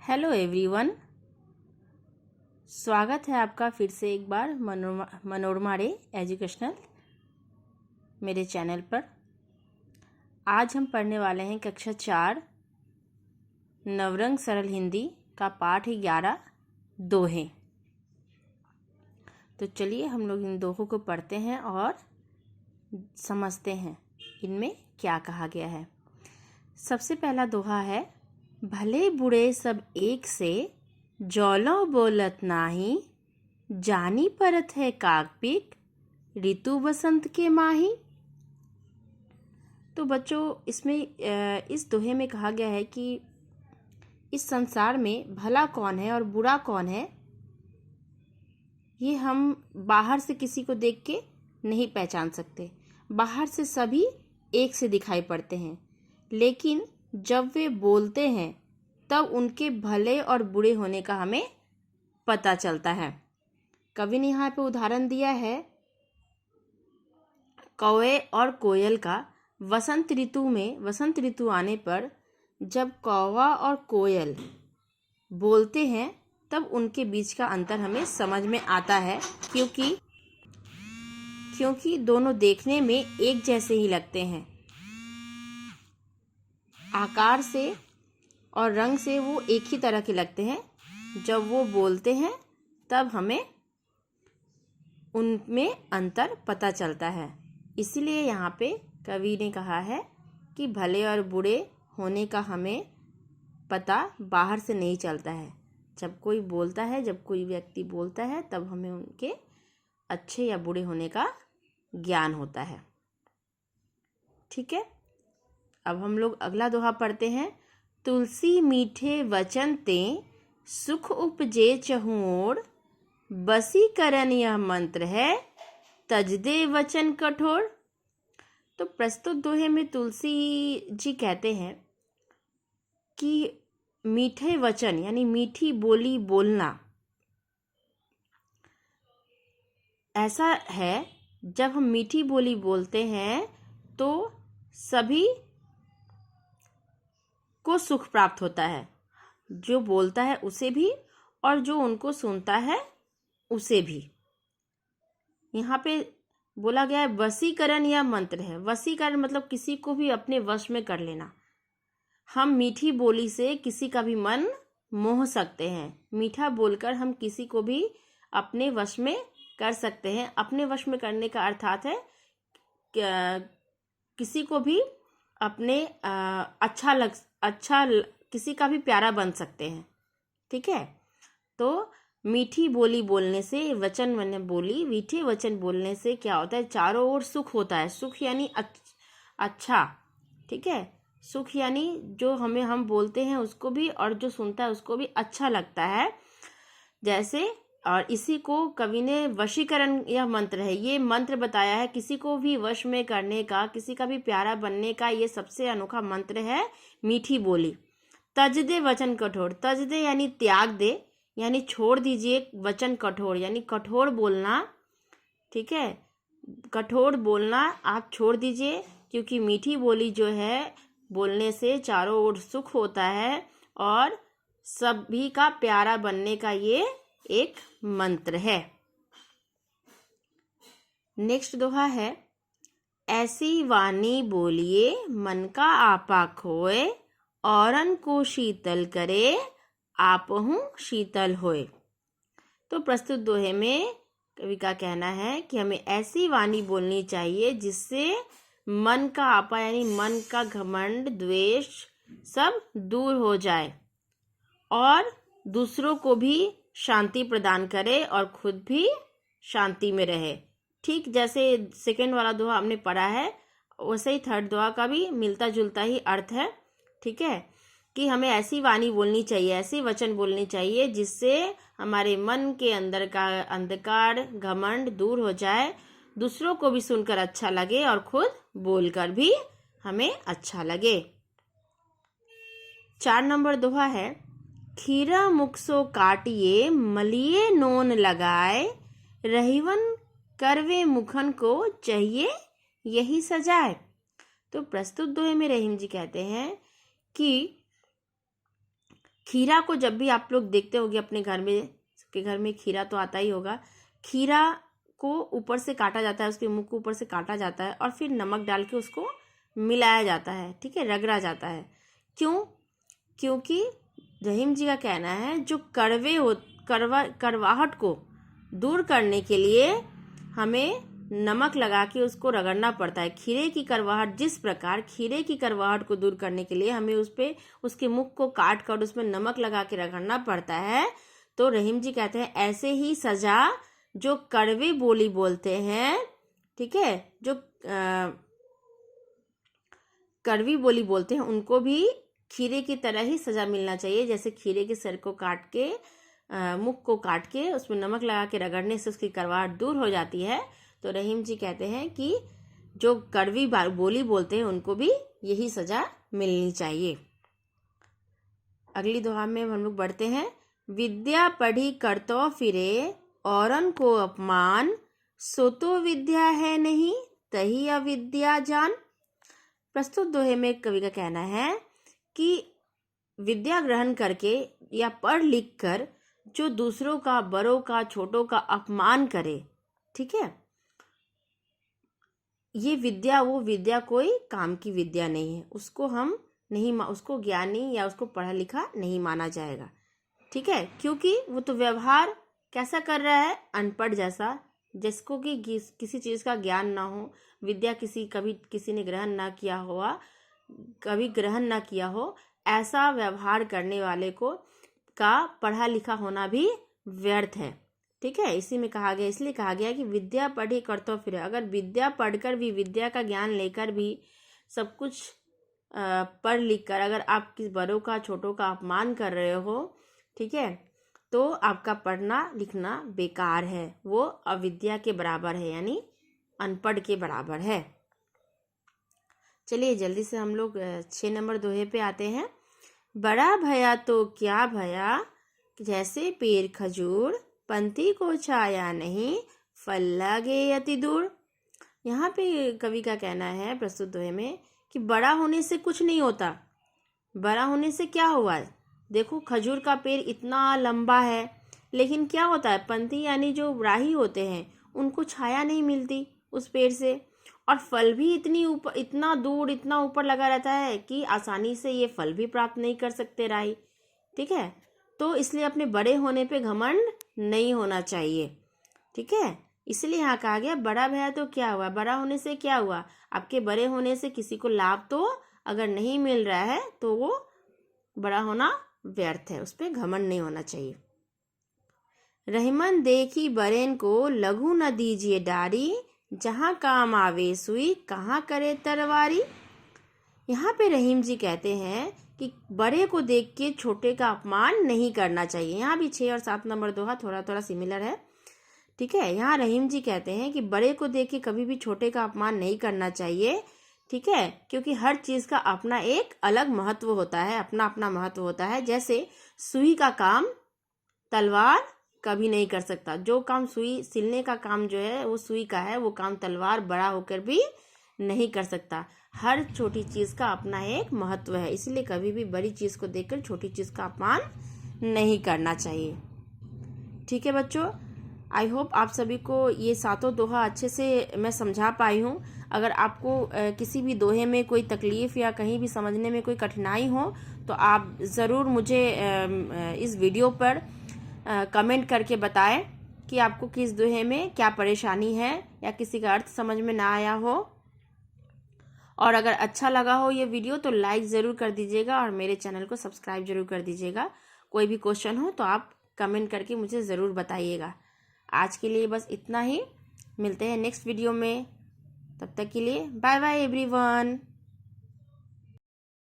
Hello everyone, स्वागत है आपका फिर से एक बार मनोरमा रे एजुकेशनल मेरे चैनल पर। आज हम पढ़ने वाले हैं कक्षा 4 नवरंग सरल हिंदी का पाठ 11 दोहे। तो चलिए हम लोग इन दोहों को पढ़ते हैं और समझते हैं इनमें क्या कहा गया है। सबसे पहला दोहा है, भले बुरे सब एक से जौलों बोलत नाही, जानी परत है काकपिक ऋतु बसंत के माही। तो बच्चों, इसमें इस दोहे में कहा गया है कि इस संसार में भला कौन है और बुरा कौन है, ये हम बाहर से किसी को देख के नहीं पहचान सकते। बाहर से सभी एक से दिखाई पड़ते हैं, लेकिन जब वे बोलते हैं तब उनके भले और बुरे होने का हमें पता चलता है। कवि ने यहाँ पे उदाहरण दिया है कौवे और कोयल का। वसंत ऋतु आने पर जब कौवा और कोयल बोलते हैं तब उनके बीच का अंतर हमें समझ में आता है, क्योंकि दोनों देखने में एक जैसे ही लगते हैं। आकार से और रंग से वो एक ही तरह के लगते हैं। जब वो बोलते हैं तब हमें उनमें अंतर पता चलता है। इसीलिए यहाँ पे कवि ने कहा है कि भले और बुरे होने का हमें पता बाहर से नहीं चलता है। जब कोई व्यक्ति बोलता है तब हमें उनके अच्छे या बुरे होने का ज्ञान होता है। ठीक है, अब हम लोग अगला दोहा पढ़ते हैं। तुलसी मीठे वचन ते सुख उपजे चहुँ ओर, बसी करन यह मंत्र है तज दे वचन कठोर। तो प्रस्तुत दोहे में तुलसी जी कहते हैं कि मीठे वचन यानी मीठी बोली बोलना ऐसा है, जब हम मीठी बोली बोलते हैं तो सभी को सुख प्राप्त होता है, जो बोलता है उसे भी और जो उनको सुनता है उसे भी। यहाँ पे बोला गया है वशीकरण या मंत्र है। वशीकरण मतलब किसी को भी अपने वश में कर लेना। हम मीठी बोली से किसी का भी मन मोह सकते हैं। मीठा बोलकर हम किसी को भी अपने वश में कर सकते हैं। अपने वश में करने का अर्थात है किसी को भी अपने किसी का भी प्यारा बन सकते हैं। ठीक है, तो मीठी बोली बोलने से मीठे वचन बोलने से क्या होता है, चारों ओर सुख होता है। सुख यानी अच्छा। ठीक है, सुख यानी जो हम बोलते हैं उसको भी और जो सुनता है उसको भी अच्छा लगता है। जैसे, और इसी को कवि ने वशीकरण यह मंत्र है, ये मंत्र बताया है किसी को भी वश में करने का, किसी का भी प्यारा बनने का। ये सबसे अनोखा मंत्र है मीठी बोली। तज दे वचन कठोर, तज दे यानी त्याग दे, यानी छोड़ दीजिए। वचन कठोर यानी कठोर बोलना। ठीक है, कठोर बोलना आप छोड़ दीजिए, क्योंकि मीठी बोली जो है बोलने से चारों ओर सुख होता है और सभी का प्यारा बनने का ये एक मंत्र है। नेक्स्ट दोहा है, ऐसी वाणी बोलिए मन का आपा खोए, औरन को शीतल करे आपहु शीतल होए। तो प्रस्तुत दोहे में कवि का कहना है कि हमें ऐसी वाणी बोलनी चाहिए जिससे मन का आपा यानी मन का घमंड, द्वेष सब दूर हो जाए और दूसरों को भी शांति प्रदान करे और खुद भी शांति में रहे। ठीक जैसे सेकंड वाला दोहा हमने पढ़ा है, वैसे ही थर्ड दोहा का भी मिलता जुलता ही अर्थ है। ठीक है, कि हमें ऐसी वाणी बोलनी चाहिए, ऐसी वचन बोलनी चाहिए जिससे हमारे मन के अंदर का अंधकार, घमंड दूर हो जाए, दूसरों को भी सुनकर अच्छा लगे और खुद बोलकर भी हमें अच्छा लगे। 4 नंबर दोहा है, खीरा मुखसो काटिए मलिए नोन लगाए, रहीवन करवे मुखन को चाहिए यही सजाए। तो प्रस्तुत दोहे में रहीम जी कहते हैं कि खीरा को जब भी आप लोग देखते होगे अपने घर में, सबके घर में खीरा तो आता ही होगा। खीरा को ऊपर से काटा जाता है, उसके मुंह को ऊपर से काटा जाता है और फिर नमक डाल के उसको मिलाया जाता है, ठीक है, रगड़ा जाता है। क्यों? क्योंकि रहीम जी का कहना है जो कड़वाहट को दूर करने के लिए हमें नमक लगा के उसको रगड़ना पड़ता है। खीरे की कड़वाहट, जिस प्रकार खीरे की कड़वाहट को दूर करने के लिए हमें उस पे उसके मुख को काट कर उसमें नमक लगा के रगड़ना पड़ता है, तो रहीम जी कहते हैं ऐसे ही सजा जो कड़वी बोली बोलते हैं, ठीक है, जो कड़वी बोली बोलते हैं उनको भी खीरे की तरह ही सजा मिलना चाहिए। जैसे खीरे के सर को काट के मुख को काट के उसमें नमक लगा के रगड़ने से उसकी कड़वाहट दूर हो जाती है, तो रहीम जी कहते हैं कि जो कड़वी बोली बोलते हैं उनको भी यही सजा मिलनी चाहिए। अगली दोहा में हम लोग बढ़ते हैं। विद्या पढ़ी करतो फिरे औरन को अपमान, सो तो विद्या है नहीं तही अविद्या जान। प्रस्तुत दोहे में कवि का कहना है कि विद्या ग्रहण करके या पढ़ लिख कर जो दूसरों का, बड़ों का, छोटों का अपमान करे, ठीक है, ये विद्या, वो विद्या कोई काम की विद्या नहीं है, उसको हम नहीं, उसको ज्ञानी या उसको पढ़ा लिखा नहीं माना जाएगा, ठीक है, क्योंकि वो तो व्यवहार कैसा कर रहा है, अनपढ़ जैसा, जिसको कि किसी चीज़ का ज्ञान ना हो, विद्या कभी किसी ने ग्रहण ना किया हुआ, कभी ग्रहण ना किया हो, ऐसा व्यवहार करने वाले को का पढ़ा लिखा होना भी व्यर्थ है, ठीक है। इसी में कहा गया, इसलिए कहा गया कि विद्या पढ़ी करतो फिरे। अगर विद्या पढ़कर भी, विद्या का ज्ञान लेकर भी सब कुछ पढ़ लिख कर अगर आप किस बड़ों का, छोटों का अपमान कर रहे हो, ठीक है, तो आपका पढ़ना लिखना बेकार है, वो अविद्या के बराबर है, यानी अनपढ़ के बराबर है। चलिए जल्दी से हम लोग 6 नंबर दोहे पे आते हैं। बड़ा भया तो क्या भया, जैसे पेड़ खजूर, पंथी को छाया नहीं, फल लागे अति दूर। यहाँ पे कवि का कहना है प्रस्तुत दोहे में कि बड़ा होने से कुछ नहीं होता। बड़ा होने से क्या हुआ है? देखो खजूर का पेड़ इतना लंबा है, लेकिन क्या होता है, पंथी यानी जो राही होते हैं उनको छाया नहीं मिलती उस पेड़ से, और फल भी इतना दूर, इतना ऊपर लगा रहता है कि आसानी से ये फल भी प्राप्त नहीं कर सकते राही, ठीक है। तो इसलिए अपने बड़े होने पे घमंड नहीं होना चाहिए, ठीक है। इसलिए यहाँ कहा गया बड़ा भया तो क्या हुआ, बड़ा होने से क्या हुआ, आपके बड़े होने से किसी को लाभ तो अगर नहीं मिल रहा है तो वो बड़ा होना व्यर्थ है, उस पर घमंड नहीं होना चाहिए। रहीमन देखी बरेन को लघु न दीजिए डारी, जहाँ काम आवे सुई कहाँ करे तरवारी। यहाँ पे रहीम जी कहते हैं कि बड़े को देख के छोटे का अपमान नहीं करना चाहिए। यहाँ भी 6 और 7 नंबर दोहा थोड़ा थोड़ा सिमिलर है, ठीक है। यहाँ रहीम जी कहते हैं कि बड़े को देख के कभी भी छोटे का अपमान नहीं करना चाहिए, ठीक है, क्योंकि हर चीज़ का अपना एक अलग महत्व होता है, अपना अपना महत्व होता है। जैसे सुई का काम तलवार कभी नहीं कर सकता, जो काम सुई सिलने का काम जो है वो सुई का है, वो काम तलवार बड़ा होकर भी नहीं कर सकता। हर छोटी चीज़ का अपना एक महत्व है, इसलिए कभी भी बड़ी चीज़ को देखकर छोटी चीज़ का अपमान नहीं करना चाहिए, ठीक है बच्चों। आई होप आप सभी को ये 7 दोहा अच्छे से मैं समझा पाई हूँ। अगर आपको किसी भी दोहे में कोई तकलीफ़ या कहीं भी समझने में कोई कठिनाई हो तो आप ज़रूर मुझे इस वीडियो पर कमेंट करके बताएं कि आपको किस दोहे में क्या परेशानी है या किसी का अर्थ समझ में ना आया हो। और अगर अच्छा लगा हो ये वीडियो तो लाइक ज़रूर कर दीजिएगा और मेरे चैनल को सब्सक्राइब ज़रूर कर दीजिएगा। कोई भी क्वेश्चन हो तो आप कमेंट करके मुझे ज़रूर बताइएगा। आज के लिए बस इतना ही, मिलते हैं नेक्स्ट वीडियो में, तब तक के लिए बाय बाय एवरीवन।